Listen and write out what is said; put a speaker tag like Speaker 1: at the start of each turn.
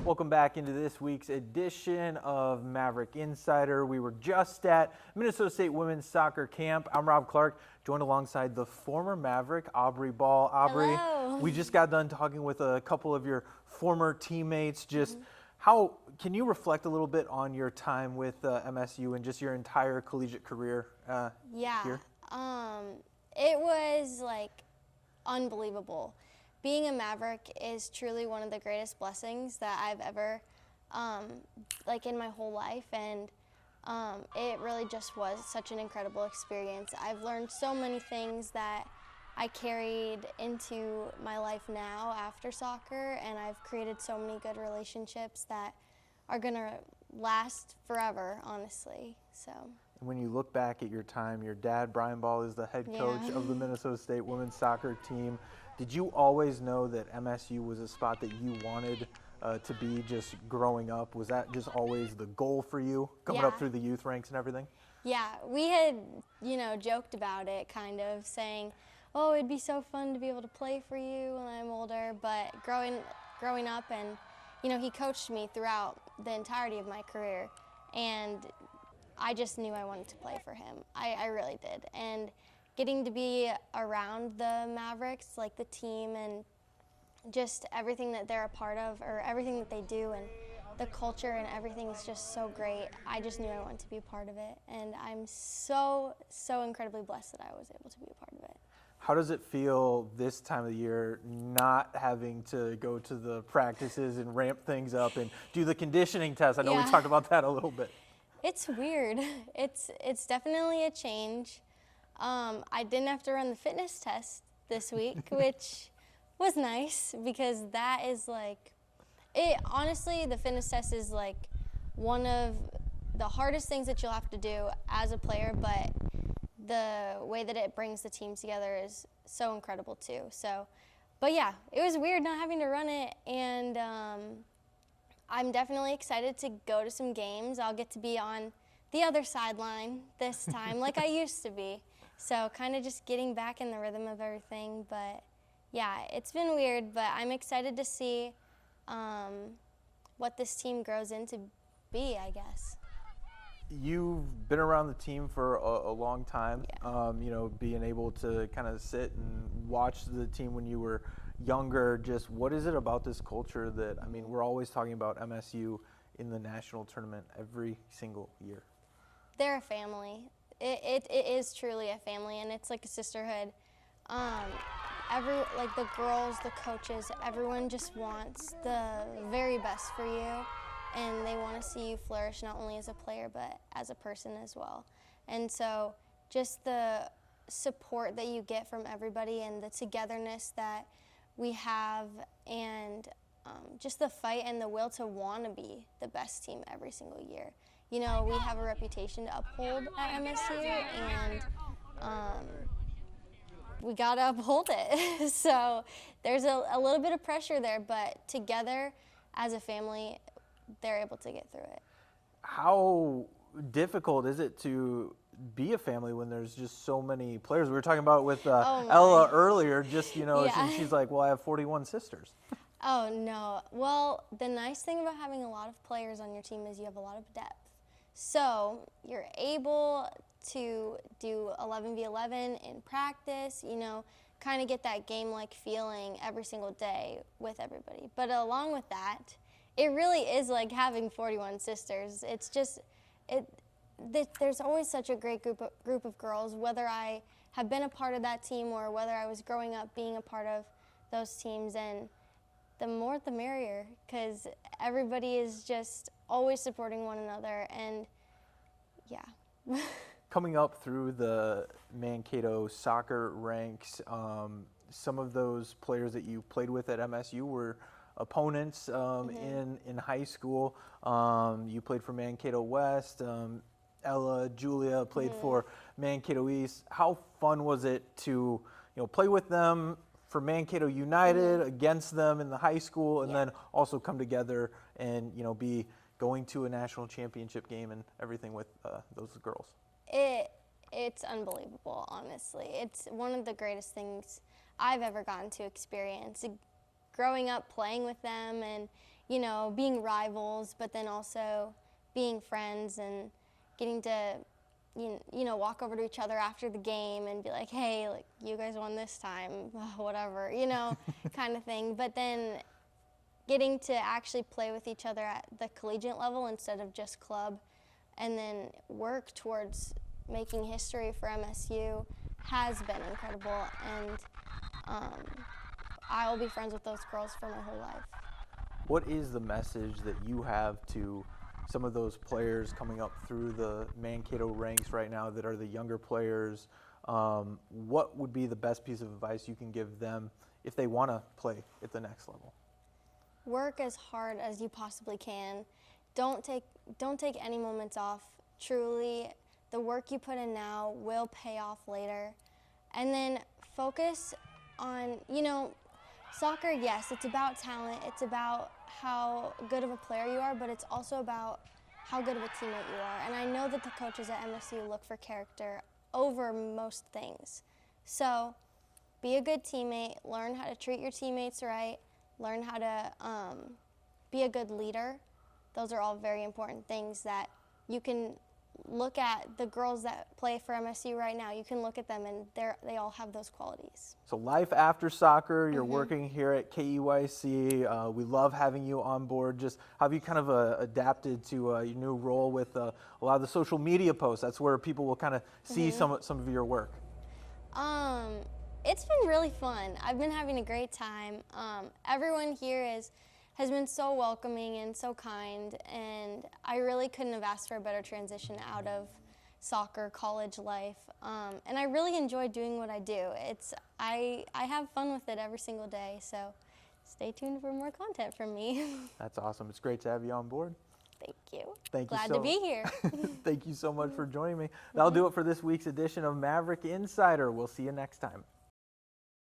Speaker 1: Welcome back into this week's edition of Maverick Insider. We were just at Minnesota State women's soccer camp. I'm Rob Clark, joined alongside the former Maverick, Aubrey Bahl. Aubrey,
Speaker 2: hello.
Speaker 1: We just got done talking with a couple of your former teammates. Just how can you reflect a little bit on your time with MSU and just your entire collegiate career here?
Speaker 2: It was like unbelievable. Being a Maverick is truly one of the greatest blessings that I've ever, in my whole life, and it really just was such an incredible experience. I've learned so many things that I carried into my life now after soccer, and I've created so many good relationships that are gonna last forever, honestly. So.
Speaker 1: When you look back at your time, your dad, Brian Bahl, is the head coach of the Minnesota State women's soccer team. Did you always know that MSU was a spot that you wanted to be just growing up? Was that just always the goal for you, coming up through the youth ranks and everything? Yeah,
Speaker 2: we had, joked about it, kind of saying, oh, it'd be so fun to be able to play for you when I'm older. But growing up, and, he coached me throughout the entirety of my career. And I just knew I wanted to play for him. I really did. And getting to be around the Mavericks, like the team, and just everything that they're a part of, or everything that they do, and the culture and everything is just so great. I just knew I wanted to be a part of it. And I'm so, so incredibly blessed that I was able to be a part of it.
Speaker 1: How does it feel this time of the year not having to go to the practices and ramp things up and do the conditioning tests? I know we talked about that a little bit.
Speaker 2: It's weird. It's definitely a change. I didn't have to run the fitness test this week, which was nice because that is honestly, the fitness test is one of the hardest things that you'll have to do as a player, but the way that it brings the team together is so incredible too. So, but yeah, it was weird not having to run it, and I'm definitely excited to go to some games. I'll get to be on the other sideline this time like I used to be. So kind of just getting back in the rhythm of everything. But yeah, it's been weird, but I'm excited to see what this team grows into be, I guess.
Speaker 1: You've been around the team for a long time, being able to kind of sit and watch the team when you were younger. Just what is it about this culture that, we're always talking about MSU in the national tournament every single year?
Speaker 2: They're a family. It is truly a family, and it's like a sisterhood. The girls, the coaches, everyone just wants the very best for you, and they want to see you flourish not only as a player but as a person as well. And so just the support that you get from everybody and the togetherness that we have, and just the fight and the will to want to be the best team every single year. We have a reputation to uphold at MSU, and we got to uphold it. So there's a little bit of pressure there, but together as a family, they're able to get through it.
Speaker 1: How difficult is it to be a family when there's just so many players? We were talking about with Ella earlier, and she's like, well, I have 41 sisters.
Speaker 2: Oh, no. Well, the nice thing about having a lot of players on your team is you have a lot of depth. So you're able to do 11v11 in practice, kind of get that game-like feeling every single day with everybody. But along with that, it really is like having 41 sisters. It's just, there's always such a great group of girls, whether I have been a part of that team or whether I was growing up being a part of those teams. And the more the merrier, because everybody is just always supporting one another, and yeah.
Speaker 1: Coming up through the Mankato soccer ranks, some of those players that you played with at MSU were opponents in high school. You played for Mankato West. Ella, Julia played for Mankato East. How fun was it to play with them for Mankato United, against them in the high school, and then also come together and be going to a national championship game and everything with those girls?
Speaker 2: It's unbelievable, honestly. It's one of the greatest things I've ever gotten to experience. Growing up playing with them and, you know, being rivals, but then also being friends and getting to, you know, walk over to each other after the game and be like, hey, like, you guys won this time, whatever, you know, kind of thing. But then getting to actually play with each other at the collegiate level instead of just club, and then work towards making history for MSU has been incredible. And I will be friends with those girls for my whole life.
Speaker 1: What is the message that you have to some of those players coming up through the Mankato ranks right now that are the younger players? What would be the best piece of advice you can give them if they want to play at the next level?
Speaker 2: Work as hard as you possibly can. Don't take any moments off. Truly, the work you put in now will pay off later. And then focus on, you know, soccer, yes, it's about talent. It's about how good of a player you are, but it's also about how good of a teammate you are. And I know that the coaches at MSU look for character over most things. So be a good teammate, learn how to treat your teammates right, learn how to be a good leader. Those are all very important things that you can look at. The girls that play for MSU right now, you can look at them and they all have those qualities.
Speaker 1: So life after soccer, you're working here at KEYC. We love having you on board. Just how have you kind of adapted to your new role with a lot of the social media posts? That's where people will kind of see some of your work.
Speaker 2: It's been really fun. I've been having a great time. Everyone here has been so welcoming and so kind, and I really couldn't have asked for a better transition out of soccer, college life. And I really enjoy doing what I do. I have fun with it every single day, so stay tuned for more content from me.
Speaker 1: That's awesome. It's great to have you on board.
Speaker 2: Thank you.
Speaker 1: Thank you
Speaker 2: Glad to be here.
Speaker 1: Thank you so much for joining me. That'll do it for this week's edition of Maverick Insider. We'll see you next time.